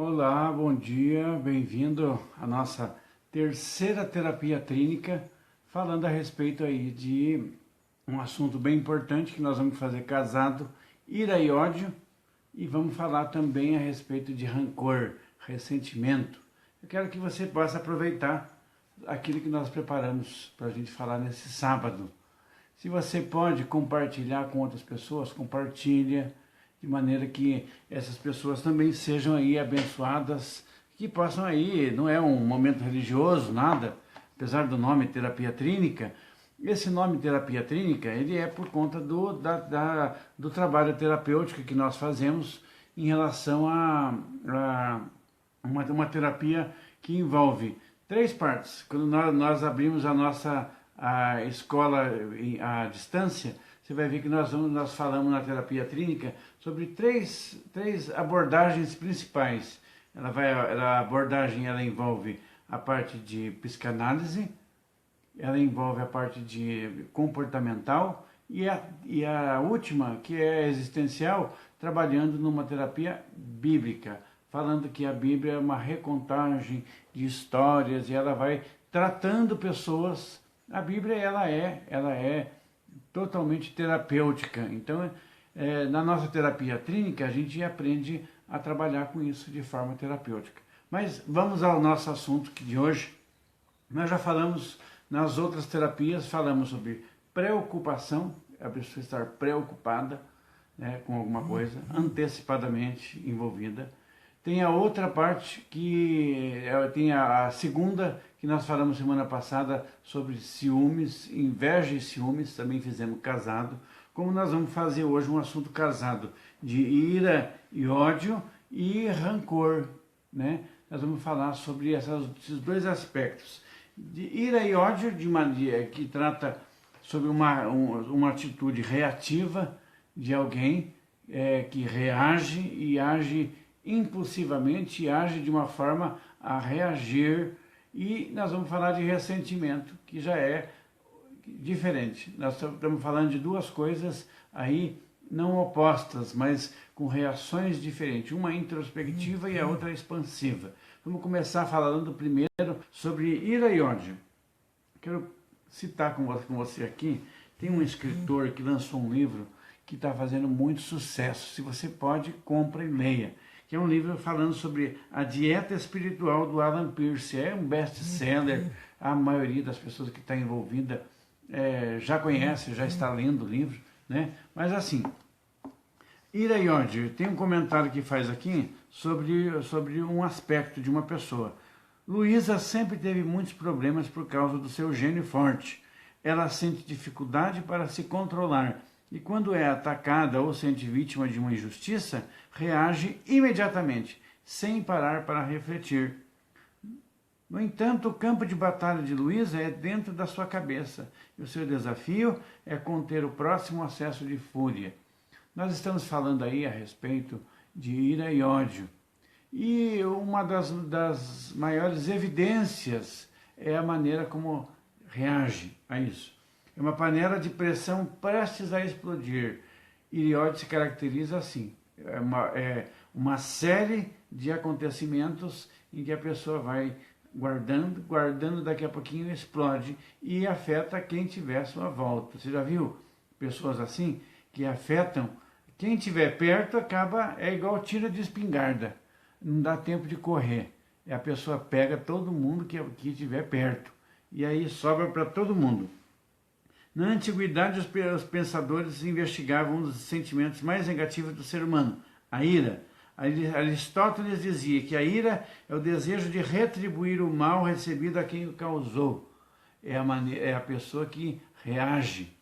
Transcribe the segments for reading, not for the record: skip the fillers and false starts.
Olá, bom dia, bem-vindo à nossa terceira terapia clínica, falando a respeito aí de um assunto bem importante que nós vamos fazer casado, ira e ódio, e vamos falar também a respeito de rancor, ressentimento. Eu quero que você possa aproveitar aquilo que nós preparamos para a gente falar nesse sábado. Se você pode compartilhar com outras pessoas, compartilha, de maneira que essas pessoas também sejam aí abençoadas, que possam aí, não é um momento religioso, nada, apesar do nome terapia clínica, esse nome terapia clínica, ele é por conta do trabalho terapêutico que nós fazemos em relação a uma terapia que envolve três partes. Quando nós abrimos a escola à distância, você vai ver que nós falamos na terapia clínica sobre três abordagens principais. A abordagem ela envolve a parte de psicanálise, ela envolve a parte de comportamental e a última, que é existencial, trabalhando numa terapia bíblica, falando que a Bíblia é uma recontagem de histórias e ela vai tratando pessoas. A Bíblia ela é totalmente terapêutica. Então, na nossa terapia clínica, a gente aprende a trabalhar com isso de forma terapêutica. Mas vamos ao nosso assunto de hoje. Nós já falamos nas outras terapias, falamos sobre preocupação, a pessoa estar preocupada, né, com alguma coisa, antecipadamente envolvida. Tem a outra parte que tem a segunda, que nós falamos semana passada sobre ciúmes, inveja e ciúmes, também fizemos casado. Como nós vamos fazer hoje um assunto casado de ira e ódio e rancor, né? Nós vamos falar sobre esses dois aspectos. De ira e ódio, de maneira que trata sobre uma atitude reativa de alguém que reage e age impulsivamente e age de uma forma a reagir. E nós vamos falar de ressentimento, que já é diferente. Nós estamos falando de duas coisas aí não opostas, mas com reações diferentes. Uma introspectiva e a outra expansiva. Vamos começar falando primeiro sobre ira e ódio. Quero citar com você aqui, tem um escritor que lançou um livro que está fazendo muito sucesso. Se você pode, compra e leia. Que é um livro falando sobre a dieta espiritual do Alan Pierce. É um best-seller, a maioria das pessoas que está envolvida já conhece, já está lendo o livro, né? Mas assim, ira e ódio, tem um comentário que faz aqui sobre um aspecto de uma pessoa. Luísa sempre teve muitos problemas por causa do seu gênio forte. Ela sente dificuldade para se controlar e quando é atacada ou sente vítima de uma injustiça, reage imediatamente, sem parar para refletir. No entanto, o campo de batalha de Luísa é dentro da sua cabeça, e o seu desafio é conter o próximo acesso de fúria. Nós estamos falando aí a respeito de ira e ódio. E uma das maiores evidências é a maneira como reage a isso. É uma panela de pressão prestes a explodir. Ira e ódio se caracteriza assim. É uma série de acontecimentos em que a pessoa vai guardando, daqui a pouquinho explode e afeta quem tiver à sua volta. Você já viu pessoas assim que afetam? Quem estiver perto é igual tiro de espingarda, não dá tempo de correr. A pessoa pega todo mundo que estiver perto e aí sobra para todo mundo. Na antiguidade, os pensadores investigavam um dos sentimentos mais negativos do ser humano, a ira. Aristóteles dizia que a ira é o desejo de retribuir o mal recebido a quem o causou. É a pessoa que reage.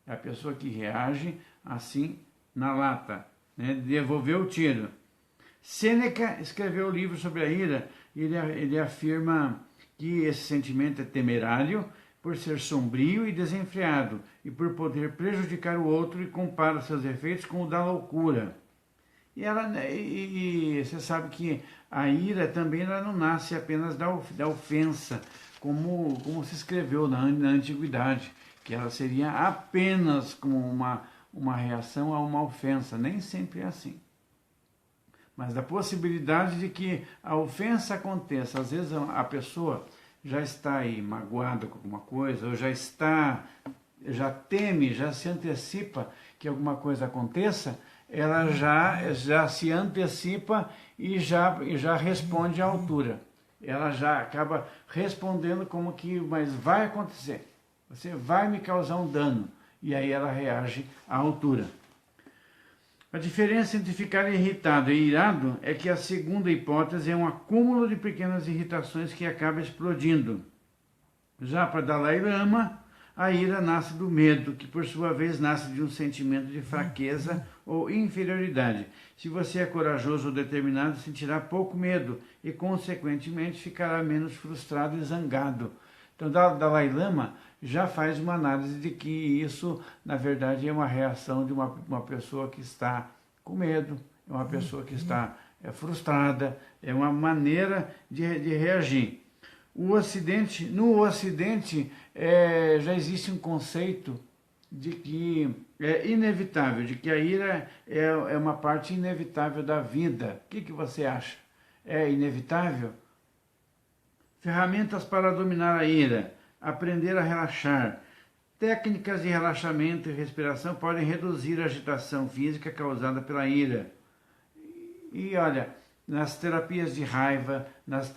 É a pessoa que reage assim na lata, né? Devolveu o tiro. Sêneca escreveu um livro sobre a ira e ele afirma que esse sentimento é temerário por ser sombrio e desenfreado e por poder prejudicar o outro e compara seus efeitos com o da loucura. E você sabe que a ira também ela não nasce apenas da ofensa, como se escreveu na antiguidade, que ela seria apenas como uma reação a uma ofensa. Nem sempre é assim. mas da possibilidade de que a ofensa aconteça. Às vezes a pessoa já está aí magoada com alguma coisa, ou já teme, já se antecipa que alguma coisa aconteça, ela já se antecipa e já responde à altura. Ela já acaba respondendo como que, mas vai acontecer, você vai me causar um dano, e aí ela reage à altura. A diferença entre ficar irritado e irado é que a segunda hipótese é um acúmulo de pequenas irritações que acaba explodindo. Já para Dalai Lama, a ira nasce do medo, que por sua vez nasce de um sentimento de fraqueza ou inferioridade. Se você é corajoso ou determinado, sentirá pouco medo e, consequentemente, ficará menos frustrado e zangado. Então, Dalai Lama já faz uma análise de que isso, na verdade, é uma reação de uma pessoa que está com medo, é uma pessoa que está frustrada, é uma maneira de reagir. No Ocidente, já existe um conceito de que é inevitável, de que a ira é uma parte inevitável da vida. O que você acha? É inevitável? Ferramentas para dominar a ira. Aprender a relaxar. Técnicas de relaxamento e respiração podem reduzir a agitação física causada pela ira. E olha, nas terapias de raiva, nas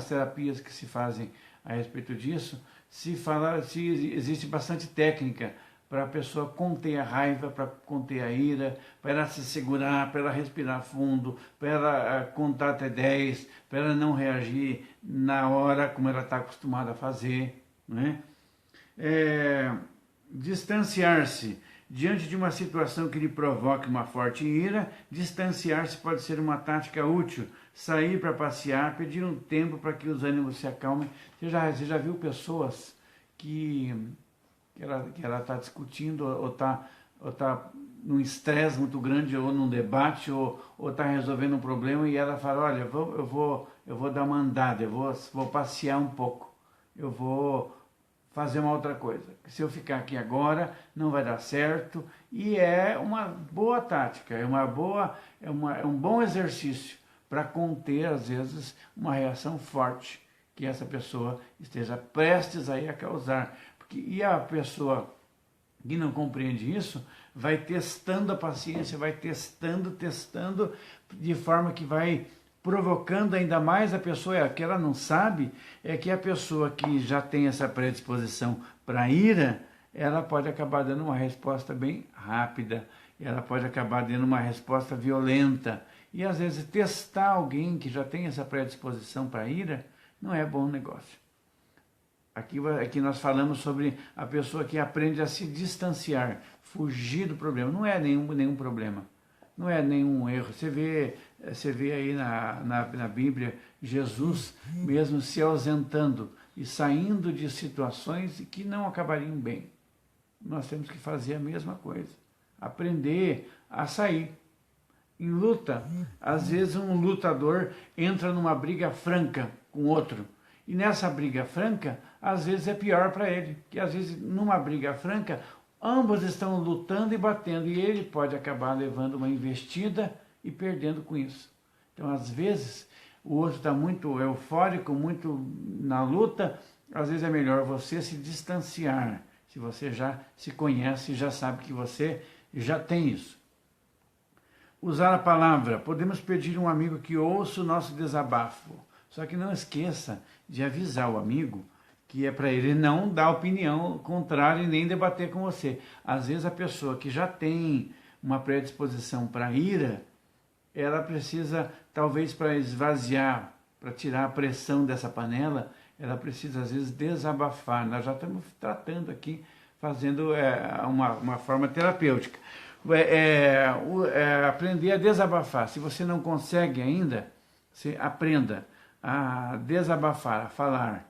terapias que se fazem a respeito disso, existe bastante técnica para a pessoa conter a raiva, para conter a ira, para ela se segurar, para ela respirar fundo, para ela contar até 10, para ela não reagir na hora como ela está acostumada a fazer, né? Distanciar-se. Diante de uma situação que lhe provoque uma forte ira, distanciar-se pode ser uma tática útil. Sair para passear, pedir um tempo para que os ânimos se acalmem. Você já viu pessoas que ela está discutindo ou está num estresse muito grande, ou num debate, ou está resolvendo um problema, e ela fala, olha, eu vou dar uma andada, eu vou passear um pouco, eu vou fazer uma outra coisa. Se eu ficar aqui agora, não vai dar certo. E é uma boa tática, é um bom exercício para conter, às vezes, uma reação forte que essa pessoa esteja prestes aí a causar. E a pessoa que não compreende isso vai testando a paciência, vai testando, de forma que vai provocando ainda mais a pessoa. Que ela não sabe é que a pessoa que já tem essa predisposição para ira, ela pode acabar dando uma resposta bem rápida, ela pode acabar dando uma resposta violenta. E às vezes testar alguém que já tem essa predisposição para ira não é bom negócio. Aqui nós falamos sobre a pessoa que aprende a se distanciar, fugir do problema. Não é nenhum problema, não é nenhum erro. Você vê aí na Bíblia Jesus mesmo se ausentando e saindo de situações que não acabariam bem. Nós temos que fazer a mesma coisa, aprender a sair. Em luta, às vezes um lutador entra numa briga franca com outro, e nessa briga franca, às vezes é pior para ele, porque às vezes numa briga franca, ambos estão lutando e batendo, e ele pode acabar levando uma investida e perdendo com isso. Então, às vezes, o outro está muito eufórico, muito na luta, às vezes é melhor você se distanciar, se você já se conhece e já sabe que você já tem isso. Usar a palavra. Podemos pedir a um amigo que ouça o nosso desabafo, só que não esqueça de avisar o amigo que é para ele não dar opinião contrária e nem debater com você. Às vezes a pessoa que já tem uma predisposição para ira, ela precisa, talvez para esvaziar, para tirar a pressão dessa panela, ela precisa às vezes desabafar. Nós já estamos tratando aqui, fazendo uma forma terapêutica. Aprender a desabafar. Se você não consegue ainda, você aprenda a desabafar, a falar.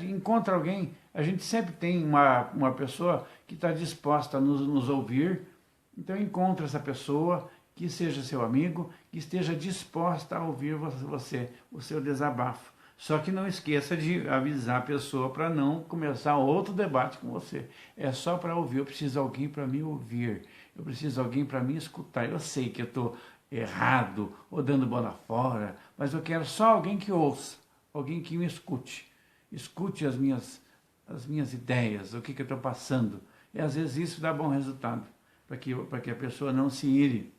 Encontra alguém. A gente sempre tem uma pessoa que está disposta a nos ouvir. Então encontra essa pessoa que seja seu amigo, que esteja disposta a ouvir você, o seu desabafo. Só que não esqueça de avisar a pessoa para não começar outro debate com você. É só para ouvir. Eu preciso de alguém para me ouvir. Eu preciso de alguém para me escutar. Eu sei que eu estou errado ou dando bola fora, mas eu quero só alguém que ouça, alguém que me escute as minhas ideias, o que eu estou passando. E às vezes isso dá bom resultado, para que a pessoa não se ire.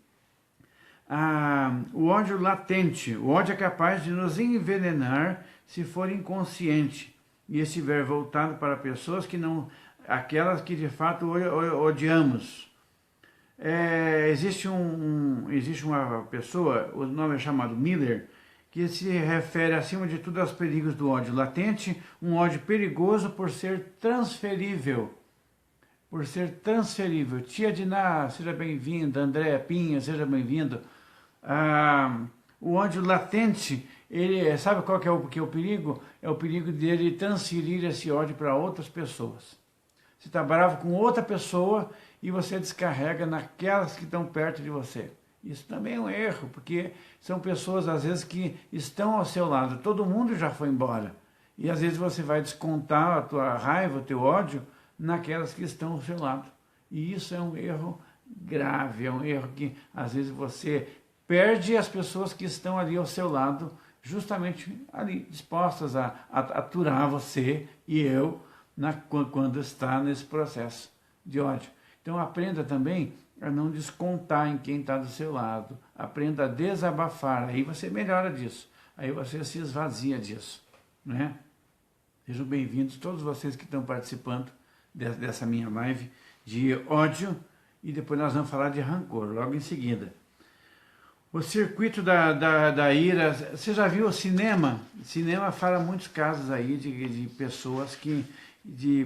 O ódio latente, o ódio é capaz de nos envenenar se for inconsciente e estiver voltado para pessoas que não, aquelas que de fato odiamos. Existe uma pessoa, o nome é chamado Miller, que se refere acima de tudo aos perigos do ódio latente, um ódio perigoso por ser transferível. Tia Diná, seja bem-vinda. Andréa Pinha, seja bem-vindo. O ódio latente, sabe qual que é o perigo? É o perigo dele transferir esse ódio para outras pessoas. Você está bravo com outra pessoa e você descarrega naquelas que estão perto de você. Isso também é um erro, porque são pessoas, às vezes, que estão ao seu lado. Todo mundo já foi embora. E, às vezes, você vai descontar a tua raiva, o teu ódio, naquelas que estão ao seu lado. E isso é um erro grave, é um erro que, às vezes, você perde as pessoas que estão ali ao seu lado, justamente ali, dispostas a aturar você e eu, quando está nesse processo de ódio. Então, aprenda também a não descontar em quem está do seu lado. Aprenda a desabafar, aí você melhora disso. Aí você se esvazia disso, né? Sejam bem-vindos todos vocês que estão participando dessa minha live de ódio, e depois nós vamos falar de rancor, logo em seguida. O circuito da ira, você já viu o cinema? O cinema fala muitos casos aí de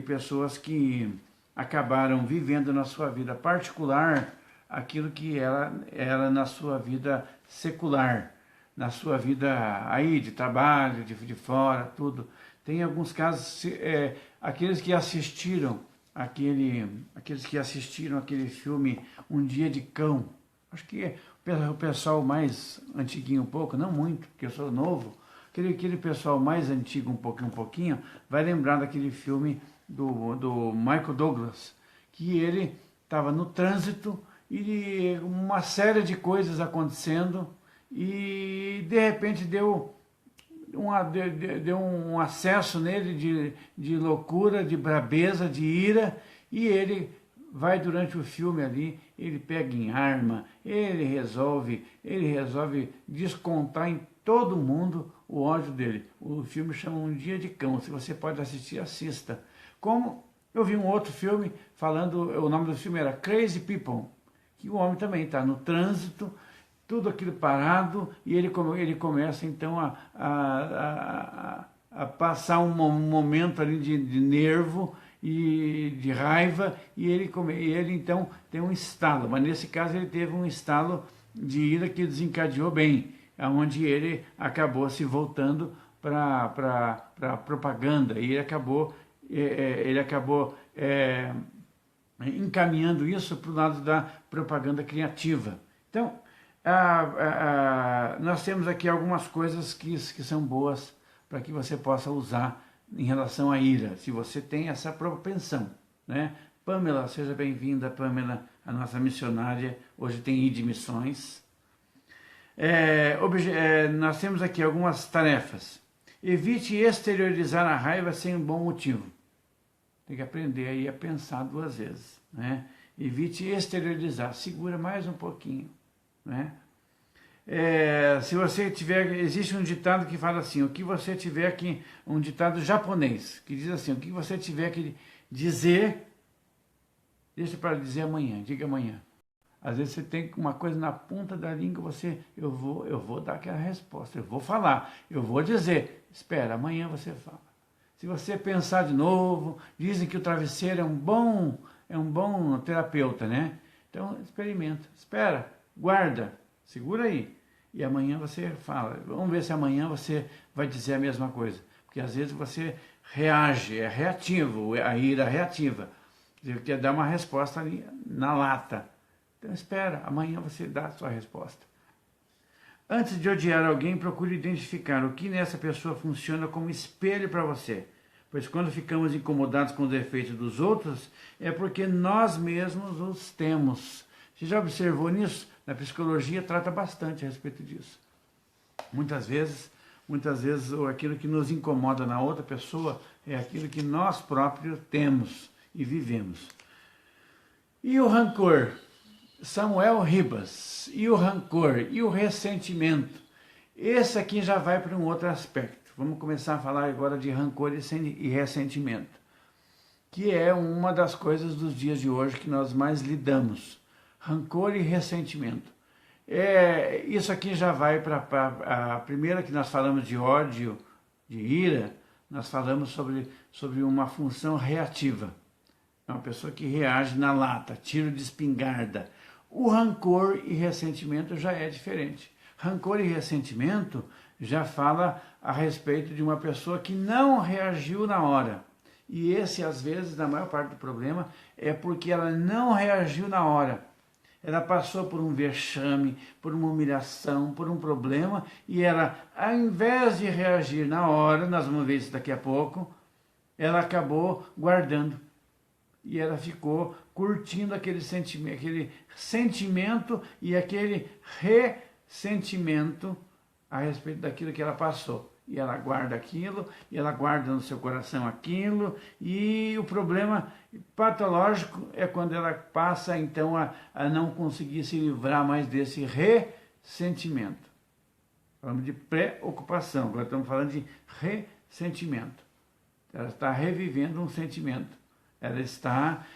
pessoas que acabaram vivendo na sua vida particular aquilo que era na sua vida secular, na sua vida aí de trabalho, de fora, tudo. Tem alguns casos, aqueles que assistiram aquele filme Um Dia de Cão, acho que o pessoal mais antiguinho um pouco, não muito, porque eu sou novo, aquele pessoal mais antigo um pouquinho, vai lembrar daquele filme do Michael Douglas, que ele estava no trânsito e uma série de coisas acontecendo e de repente deu um acesso nele de loucura, de brabeza, de ira, e ele vai durante o filme ali, ele pega em arma, ele resolve descontar em todo mundo o ódio dele. O filme chama Um Dia de Cão, se você pode assistir, assista. Como eu vi um outro filme falando, o nome do filme era Crazy People, que o homem também está no trânsito, tudo aquilo parado, e ele começa então a passar um momento ali de nervo e de raiva, e ele então tem um estalo, mas nesse caso ele teve um estalo de ira que desencadeou bem, onde ele acabou se voltando para a propaganda, e ele acabou encaminhando isso para o lado da propaganda criativa. Então, nós temos aqui algumas coisas que são boas para que você possa usar em relação à ira, se você tem essa propensão, né? Pamela, seja bem-vinda, Pamela, a nossa missionária, hoje tem ID Missões. Nós temos aqui algumas tarefas. Evite exteriorizar a raiva sem um bom motivo. Tem que aprender aí a pensar duas vezes, né? Evite exteriorizar, segura mais um pouquinho, né? Se você tiver, existe um ditado que fala assim, um ditado japonês, que diz assim, o que você tiver que dizer, deixa para dizer amanhã, diga amanhã. Às vezes você tem uma coisa na ponta da língua, eu vou dar aquela resposta, eu vou falar, eu vou dizer, espera, amanhã você fala. Se você pensar de novo, dizem que o travesseiro é um bom terapeuta, né? Então experimenta, espera, guarda, segura aí. E amanhã você fala. Vamos ver se amanhã você vai dizer a mesma coisa. Porque às vezes você reage, é reativo, a ira é reativa. Você quer dar uma resposta ali na lata. Então espera, amanhã você dá a sua resposta. Antes de odiar alguém, procure identificar o que nessa pessoa funciona como espelho para você. Pois quando ficamos incomodados com os defeitos dos outros, é porque nós mesmos os temos. Você já observou nisso? Na psicologia trata bastante a respeito disso. Muitas vezes aquilo que nos incomoda na outra pessoa é aquilo que nós próprios temos e vivemos. E o rancor? Samuel Ribas. E o rancor? E o ressentimento? Esse aqui já vai para um outro aspecto. Vamos começar a falar agora de rancor e ressentimento, que é uma das coisas dos dias de hoje que nós mais lidamos. Rancor e ressentimento. Isso aqui já vai para a primeira que nós falamos de ódio, de ira, nós falamos sobre uma função reativa. É uma pessoa que reage na lata, tiro de espingarda. O rancor e ressentimento já é diferente. Rancor e ressentimento já fala a respeito de uma pessoa que não reagiu na hora. E esse, às vezes, na maior parte do problema, é porque ela não reagiu na hora. Ela passou por um vexame, por uma humilhação, por um problema, e ela, ao invés de reagir na hora, nós vamos ver isso daqui a pouco, ela acabou guardando. E ela ficou curtindo aquele sentimento e aquele ressentimento a respeito daquilo que ela passou. E ela guarda aquilo, e ela guarda no seu coração aquilo, e o problema patológico é quando ela passa, então, a não conseguir se livrar mais desse ressentimento. Falamos de preocupação, agora estamos falando de ressentimento. Ela está revivendo um sentimento. Ela está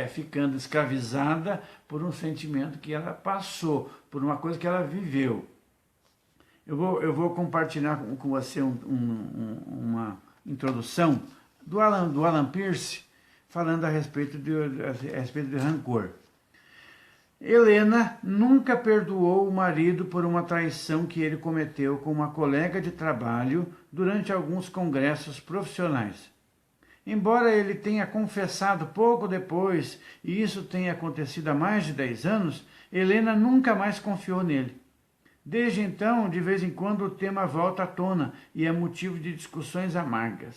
ficando escravizada por um sentimento que ela passou, por uma coisa que ela viveu. Eu vou compartilhar com você uma introdução do Alan Pierce, falando a respeito de rancor. Helena nunca perdoou o marido por uma traição que ele cometeu com uma colega de trabalho durante alguns congressos profissionais. Embora ele tenha confessado pouco depois, e isso tenha acontecido há mais de 10 anos, Helena nunca mais confiou nele. Desde então, de vez em quando, o tema volta à tona e é motivo de discussões amargas.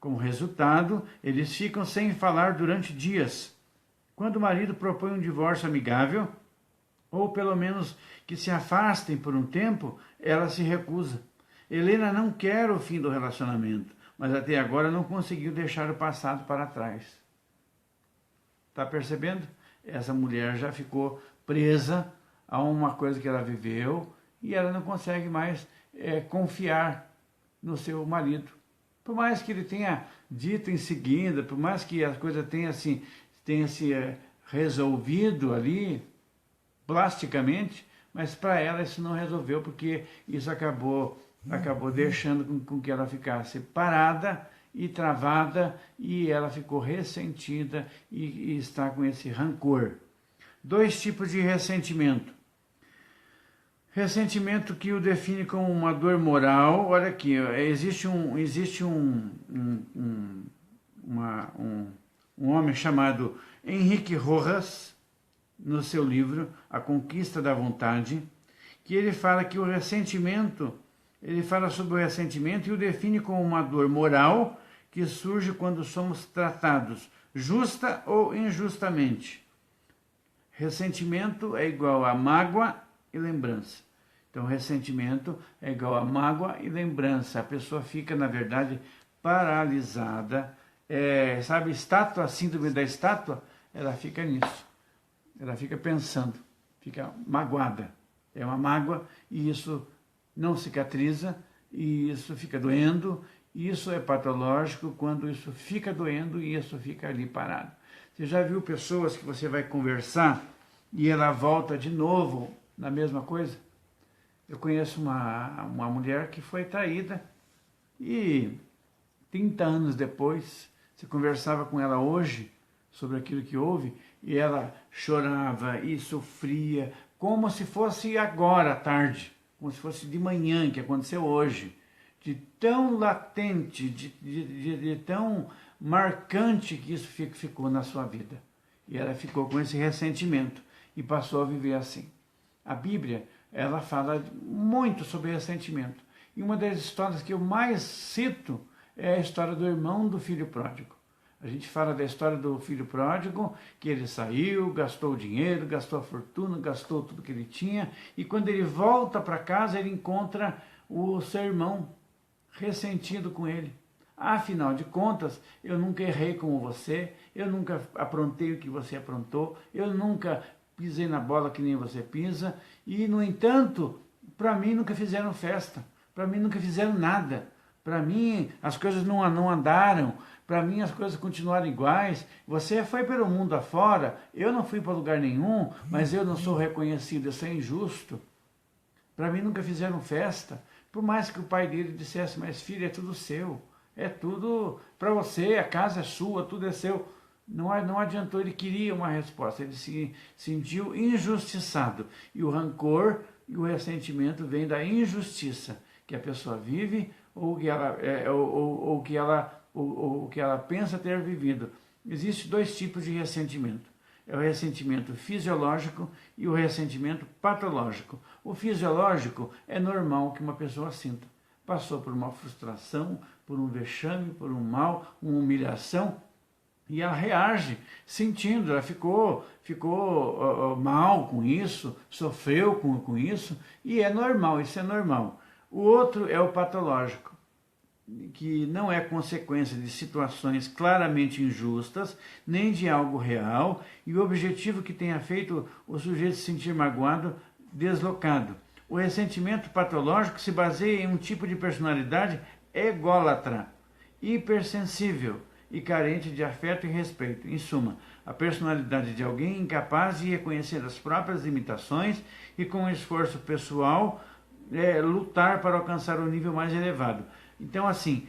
Como resultado, eles ficam sem falar durante dias. Quando o marido propõe um divórcio amigável, ou pelo menos que se afastem por um tempo, ela se recusa. Helena não quer o fim do relacionamento, mas até agora não conseguiu deixar o passado para trás. Está percebendo? Essa mulher já ficou presa a uma coisa que ela viveu e ela não consegue mais confiar no seu marido. Por mais que ele tenha dito em seguida, por mais que a coisa tenha se resolvido ali, plasticamente, mas para ela isso não resolveu, porque isso acabou deixando com que ela ficasse parada e travada, e ela ficou ressentida e está com esse rancor. 2 tipos de ressentimento. Ressentimento que o define como uma dor moral. Olha aqui, existe um homem chamado Henrique Rojas, no seu livro A Conquista da Vontade, que ele fala que o ressentimento, ele fala sobre o ressentimento e o define como uma dor moral que surge quando somos tratados justa ou injustamente. Ressentimento é igual a mágoa e lembrança. Então, ressentimento é igual a mágoa e lembrança. A pessoa fica, na verdade, paralisada. Sabe, estátua, a síndrome da estátua? Ela fica nisso. Ela fica pensando, fica magoada. É uma mágoa e isso não cicatriza, e isso fica doendo. Isso é patológico quando isso fica doendo e isso fica ali parado. Você já viu pessoas que você vai conversar e ela volta de novo na mesma coisa? Eu conheço uma mulher que foi traída e 30 anos depois, você conversava com ela hoje sobre aquilo que houve e ela chorava e sofria como se fosse agora à tarde, como se fosse de manhã, que aconteceu hoje, de tão latente, de tão marcante que isso ficou na sua vida. E ela ficou com esse ressentimento e passou a viver assim. A Bíblia, ela fala muito sobre ressentimento. E uma das histórias que eu mais cito é a história do irmão do filho pródigo. A gente fala da história do filho pródigo, que ele saiu, gastou o dinheiro, gastou a fortuna, gastou tudo que ele tinha, e quando ele volta para casa, ele encontra o seu irmão ressentido com ele. Afinal de contas, eu nunca errei como você, eu nunca aprontei o que você aprontou, eu nunca pisei na bola que nem você pisa, e, no entanto, para mim nunca fizeram festa, para mim nunca fizeram nada, para mim as coisas não andaram, para mim as coisas continuaram iguais. Você foi pelo mundo afora, eu não fui para lugar nenhum, mas eu não sou reconhecido, eu sou injusto. Para mim nunca fizeram festa, por mais que o pai dele dissesse, mas filho, é tudo seu, é tudo para você, a casa é sua, tudo é seu. Não adiantou, ele queria uma resposta, ele se sentiu injustiçado. E o rancor e o ressentimento vêm da injustiça que a pessoa vive ou que ela pensa ter vivido. Existem dois tipos de ressentimento. É o ressentimento fisiológico e o ressentimento patológico. O fisiológico é normal que uma pessoa sinta. Passou por uma frustração, por um vexame, por um mal, uma humilhação, e ela reage sentindo, ela ficou mal com isso, sofreu com isso, e é normal, isso é normal. O outro é o patológico, que não é consequência de situações claramente injustas, nem de algo real, e o objetivo que tenha feito o sujeito se sentir magoado, deslocado. O ressentimento patológico se baseia em um tipo de personalidade ególatra, hipersensível e carente de afeto e respeito. Em suma, a personalidade de alguém incapaz de reconhecer as próprias limitações e, com esforço pessoal, lutar para alcançar um nível mais elevado. Então, assim,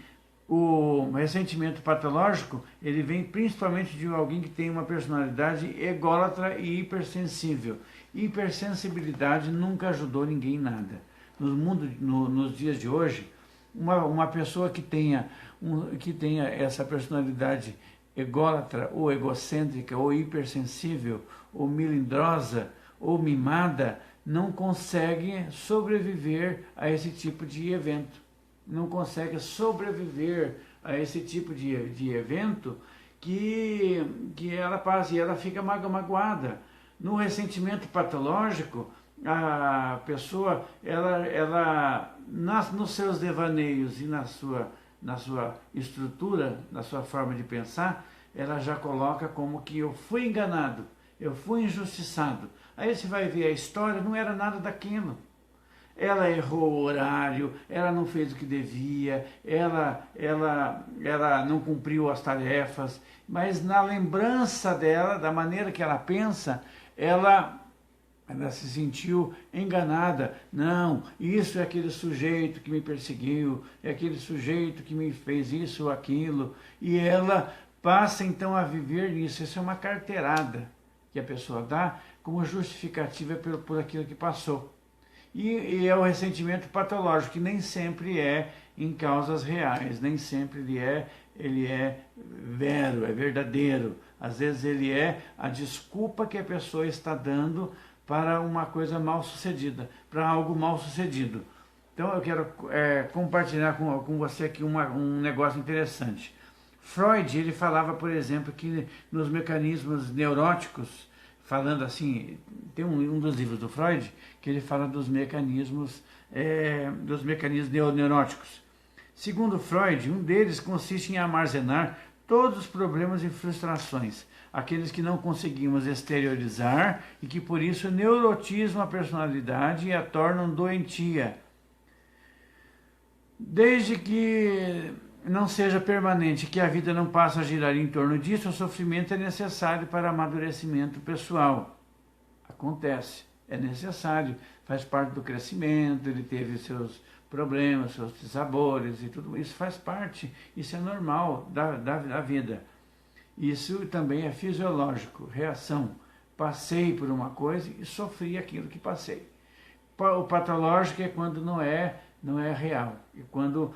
o ressentimento patológico, ele vem principalmente de alguém que tem uma personalidade ególatra e hipersensível. Hipersensibilidade nunca ajudou ninguém em nada. Nos dias de hoje, uma pessoa que tenha essa personalidade ególatra, ou egocêntrica, ou hipersensível, ou melindrosa, ou mimada, não consegue sobreviver a esse tipo de evento. Não consegue sobreviver a esse tipo de evento que ela passa e ela fica magoada. No ressentimento patológico, a pessoa, nos seus devaneios e na sua estrutura, na sua forma de pensar, ela já coloca como que eu fui enganado, eu fui injustiçado. Aí você vai ver a história, não era nada daquilo. Ela errou o horário, ela não fez o que devia, ela não cumpriu as tarefas, mas na lembrança dela, da maneira que ela pensa, ela se sentiu enganada. Não, isso é aquele sujeito que me perseguiu, é aquele sujeito que me fez isso ou aquilo, e ela passa então a viver nisso. Isso é uma carteirada que a pessoa dá como justificativa por aquilo que passou. E é o ressentimento patológico, que nem sempre é em causas reais, nem sempre ele é verdadeiro. Às vezes ele é a desculpa que a pessoa está dando para uma coisa mal sucedida, para algo mal sucedido. Então eu quero compartilhar com você aqui um negócio interessante. Freud, ele falava, por exemplo, que nos mecanismos neuróticos, falando assim, tem um dos livros do Freud que ele fala dos mecanismos neuróticos. Segundo Freud, um deles consiste em armazenar todos os problemas e frustrações, aqueles que não conseguimos exteriorizar e que por isso neurotizam a personalidade e a tornam doentia. Desde que não seja permanente, que a vida não passe a girar em torno disso, o sofrimento é necessário para amadurecimento pessoal. Acontece, é necessário, faz parte do crescimento, ele teve seus problemas, seus dissabores e tudo isso faz parte, isso é normal da vida. Isso também é fisiológico, reação. Passei por uma coisa e sofri aquilo que passei. O patológico é quando não é real. E quando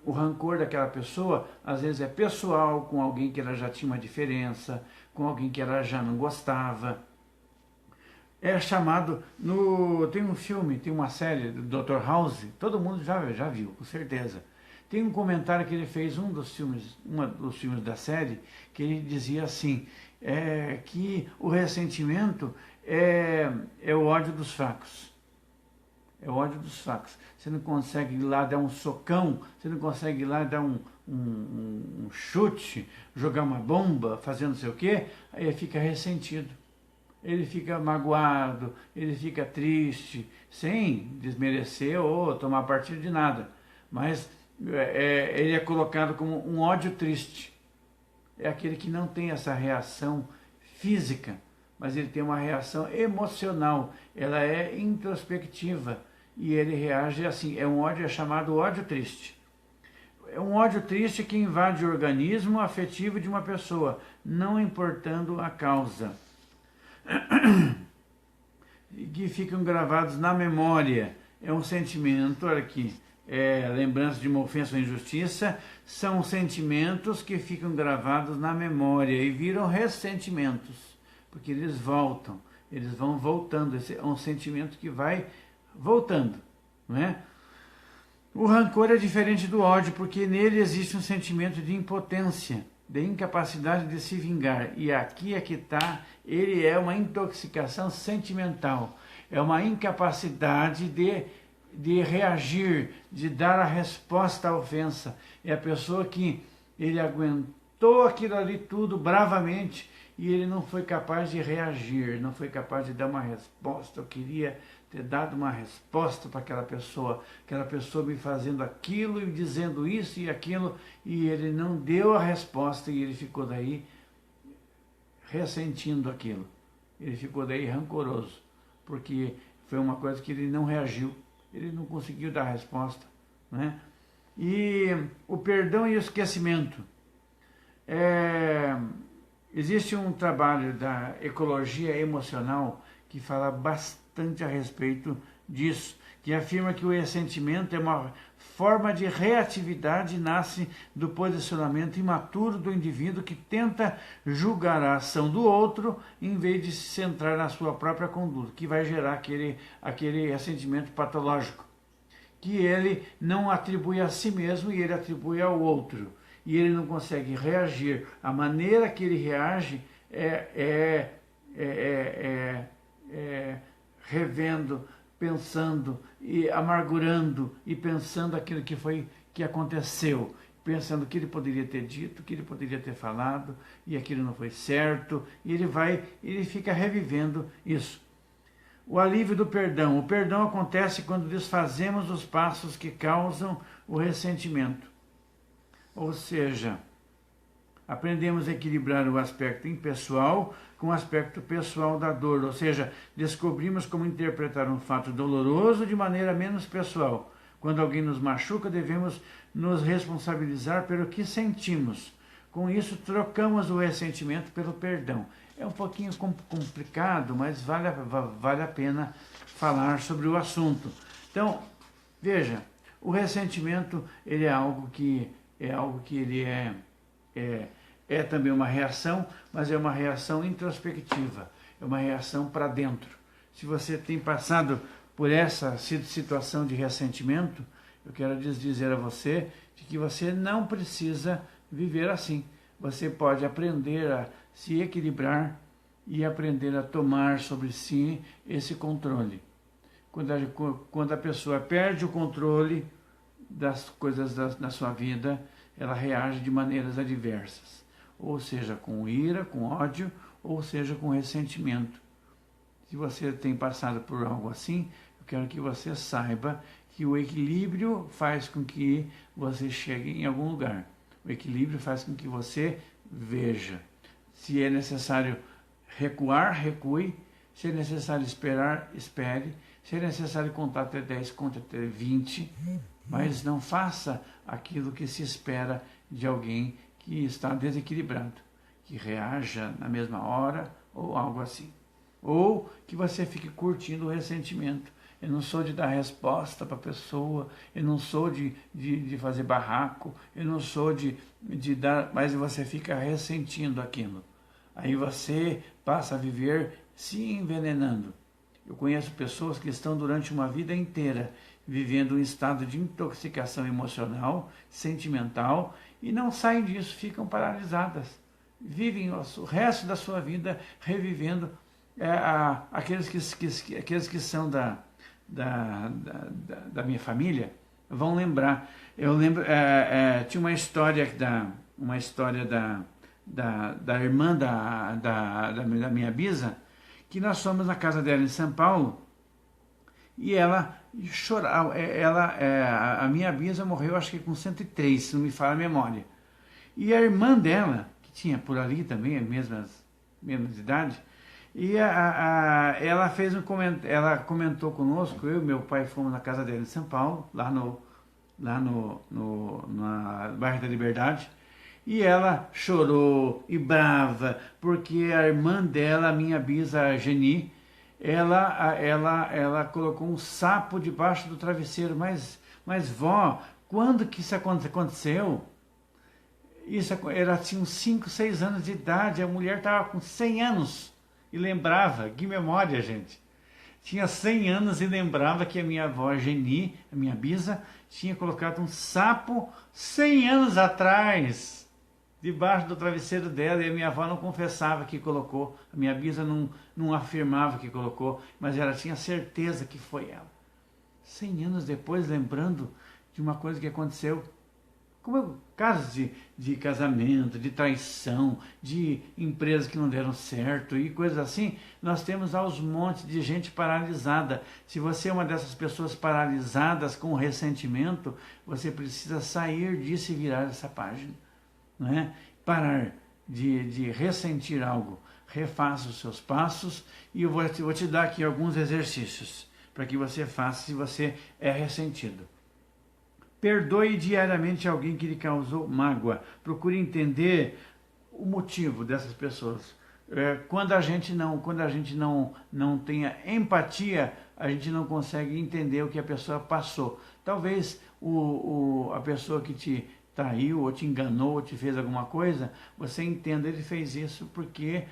o rancor daquela pessoa, às vezes é pessoal, com alguém que ela já tinha uma diferença, com alguém que ela já não gostava. É chamado, tem um filme, tem uma série do Dr. House, todo mundo já viu, com certeza. Tem um comentário que ele fez, um dos filmes da série, que ele dizia assim, que o ressentimento é o ódio dos fracos. É o ódio dos fracos. Você não consegue ir lá dar um socão, você não consegue ir lá dar um chute, jogar uma bomba, fazer não sei o quê, aí ele fica ressentido. Ele fica magoado, ele fica triste, sem desmerecer ou tomar partido de nada. Mas ele é colocado como um ódio triste. É aquele que não tem essa reação física, mas ele tem uma reação emocional. Ela é introspectiva e ele reage assim. É um ódio chamado ódio triste. É um ódio triste que invade o organismo afetivo de uma pessoa, não importando a causa. E que ficam gravados na memória. É um sentimento, olha aqui, lembrança de uma ofensa ou injustiça, são sentimentos que ficam gravados na memória e viram ressentimentos, porque eles voltam, eles vão voltando, esse é um sentimento que vai voltando, não é? O rancor é diferente do ódio, porque nele existe um sentimento de impotência, de incapacidade de se vingar, e aqui é que está, ele é uma intoxicação sentimental, é uma incapacidade de reagir, de dar a resposta à ofensa. É a pessoa que ele aguentou aquilo ali tudo bravamente e ele não foi capaz de reagir, não foi capaz de dar uma resposta. Eu queria ter dado uma resposta para aquela pessoa me fazendo aquilo e dizendo isso e aquilo, e ele não deu a resposta e ele ficou daí ressentindo aquilo. Ele ficou daí rancoroso, porque foi uma coisa que ele não reagiu. Ele não conseguiu dar a resposta, né? E o perdão e o esquecimento. Existe um trabalho da ecologia emocional que fala bastante a respeito disso, que afirma que o ressentimento é uma forma de reatividade e nasce do posicionamento imaturo do indivíduo que tenta julgar a ação do outro em vez de se centrar na sua própria conduta, que vai gerar aquele ressentimento patológico, que ele não atribui a si mesmo e ele atribui ao outro, e ele não consegue reagir. A maneira que ele reage revendo, pensando e amargurando e pensando aquilo que aconteceu, pensando que ele poderia ter dito, que ele poderia ter falado e aquilo não foi certo, e ele fica revivendo isso. O alívio do perdão. O perdão acontece quando desfazemos os passos que causam o ressentimento. Ou seja, aprendemos a equilibrar o aspecto impessoal com o aspecto pessoal da dor, ou seja, descobrimos como interpretar um fato doloroso de maneira menos pessoal. Quando alguém nos machuca, devemos nos responsabilizar pelo que sentimos. Com isso, trocamos o ressentimento pelo perdão. É um pouquinho complicado, mas vale a pena falar sobre o assunto. Então, veja, o ressentimento ele é algo que ele é também uma reação, mas é uma reação introspectiva, é uma reação para dentro. Se você tem passado por essa situação de ressentimento, eu quero dizer a você de que você não precisa viver assim. Você pode aprender a se equilibrar e aprender a tomar sobre si esse controle. Quando a pessoa perde o controle das coisas da sua vida, ela reage de maneiras adversas, ou seja, com ira, com ódio, ou seja, com ressentimento. Se você tem passado por algo assim, eu quero que você saiba que o equilíbrio faz com que você chegue em algum lugar. O equilíbrio faz com que você veja. Se é necessário recuar, recue. Se é necessário esperar, espere. Se é necessário contar até 10, conte até 20. Mas não faça aquilo que se espera de alguém que está desequilibrado, que reaja na mesma hora ou algo assim. Ou que você fique curtindo o ressentimento. Eu não sou de dar resposta para a pessoa, eu não sou de fazer barraco, eu não sou de dar, mas você fica ressentindo aquilo. Aí você passa a viver se envenenando. Eu conheço pessoas que estão durante uma vida inteira vivendo um estado de intoxicação emocional, sentimental, e não saem disso, ficam paralisadas. Vivem o resto da sua vida revivendo aqueles que são da minha família, vão lembrar. Eu lembro, tinha uma história da irmã da minha bisa, que nós fomos na casa dela em São Paulo, e ela chorava. A minha bisa morreu, acho que com 103, se não me falha a memória. E a irmã dela, que tinha por ali também a mesma idade, e ela fez ela comentou conosco. Eu e meu pai fomos na casa dela em São Paulo, lá no bairro da Liberdade, e ela chorou e brava, porque a irmã dela, a minha bisa Geni, ela colocou um sapo debaixo do travesseiro. Mas vó, quando que isso aconteceu? Ela tinha uns 5, 6 anos de idade, a mulher estava com 100 anos e lembrava. Que memória, gente! Tinha 100 anos e lembrava que a minha avó Geni, a minha bisa, tinha colocado um sapo 100 anos atrás debaixo do travesseiro dela, e a minha avó não confessava que colocou, a minha bisa não afirmava que colocou, mas ela tinha certeza que foi ela. 100 anos depois, lembrando de uma coisa que aconteceu, como casos de casamento, de traição, de empresas que não deram certo e coisas assim, nós temos aos montes de gente paralisada. Se você é uma dessas pessoas paralisadas com ressentimento, você precisa sair disso e virar essa página. Não é? Parar de ressentir algo. Refaça os seus passos, e eu vou te dar aqui alguns exercícios para que você faça se você é ressentido. Perdoe diariamente alguém que lhe causou mágoa. Procure entender o motivo dessas pessoas. Quando a gente não tenha empatia, a gente não consegue entender o que a pessoa passou. Talvez a pessoa que te traiu, ou te enganou, ou te fez alguma coisa, você entenda, ele fez isso porque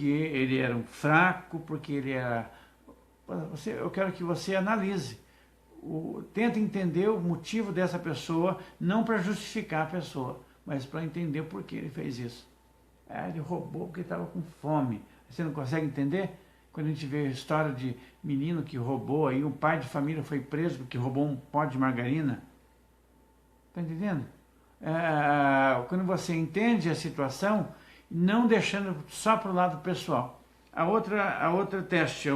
ele era um fraco, porque ele era... Eu quero que você analise. Tenta entender o motivo dessa pessoa, não para justificar a pessoa, mas para entender por que ele fez isso. Ele roubou porque estava com fome. Você não consegue entender? Quando a gente vê a história de menino que roubou, aí um pai de família foi preso porque roubou um pó de margarina. Está entendendo? Quando você entende a situação, não deixando só para o lado pessoal. A outra teste, a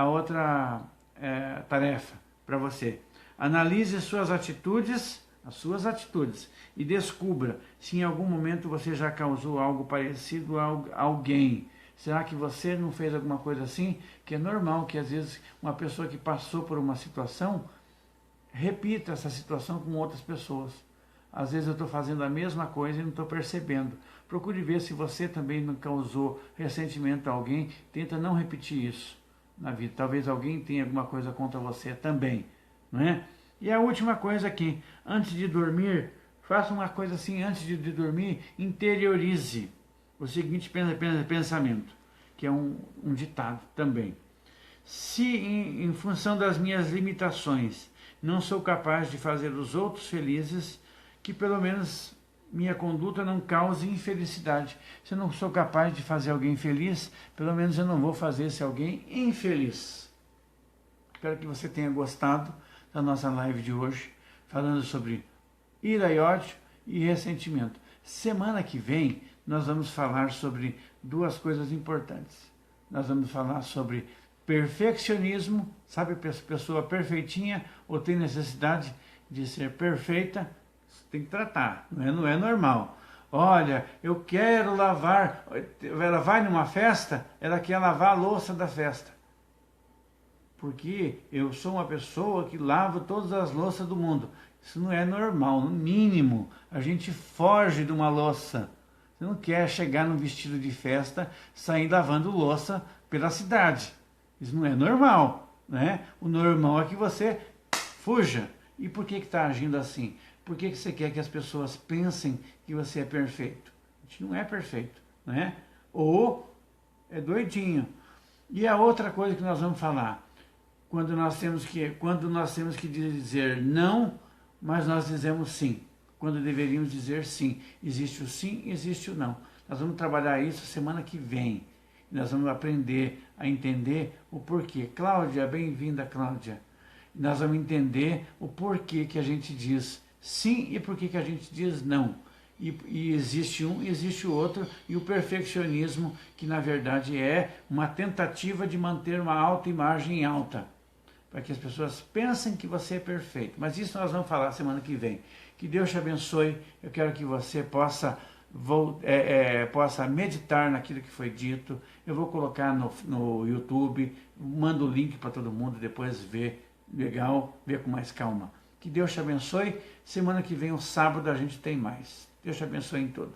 outra tarefa para você. Analise as suas atitudes, e descubra se em algum momento você já causou algo parecido a alguém. Será que você não fez alguma coisa assim? Que é normal que às vezes uma pessoa que passou por uma situação repita essa situação com outras pessoas. Às vezes eu estou fazendo a mesma coisa e não estou percebendo. Procure ver se você também não causou ressentimento a alguém. Tenta não repetir isso na vida. Talvez alguém tenha alguma coisa contra você também, não é? E a última coisa aqui, antes de dormir, faça uma coisa assim, antes de dormir, interiorize o seguinte pensamento, que é um ditado também. Se em função das minhas limitações não sou capaz de fazer os outros felizes, que pelo menos minha conduta não cause infelicidade. Se eu não sou capaz de fazer alguém feliz, pelo menos eu não vou fazer esse alguém infeliz. Espero que você tenha gostado da nossa live de hoje, falando sobre ira e ódio e ressentimento. Semana que vem nós vamos falar sobre duas coisas importantes. Nós vamos falar sobre perfeccionismo, sabe, pessoa perfeitinha ou tem necessidade de ser perfeita, tem que tratar, não é normal. Olha, eu quero lavar, ela vai numa festa, ela quer lavar a louça da festa. Porque eu sou uma pessoa que lava todas as louças do mundo. Isso não é normal, no mínimo, a gente foge de uma louça. Você não quer chegar num vestido de festa, sair lavando louça pela cidade. Isso não é normal, né? O normal é que você fuja. E por que está agindo assim? Por que você quer que as pessoas pensem que você é perfeito? A gente não é perfeito, né? Ou é doidinho. E a outra coisa que nós vamos falar, quando nós temos que dizer não, mas nós dizemos sim, quando deveríamos dizer sim. Existe o sim, existe o não. Nós vamos trabalhar isso semana que vem. Nós vamos aprender a entender o porquê. Cláudia, bem-vinda, Cláudia. Nós vamos entender o porquê que a gente diz sim e porquê que a gente diz não. E existe um, existe o outro, e o perfeccionismo, que na verdade é uma tentativa de manter uma autoimagem alta, para que as pessoas pensem que você é perfeito. Mas isso nós vamos falar semana que vem. Que Deus te abençoe. Eu quero que você possa meditar naquilo que foi dito. Eu vou colocar no YouTube, mando o link para todo mundo depois ver, legal, ver com mais calma. Que Deus te abençoe. Semana que vem, o sábado, a gente tem mais. Deus te abençoe em tudo.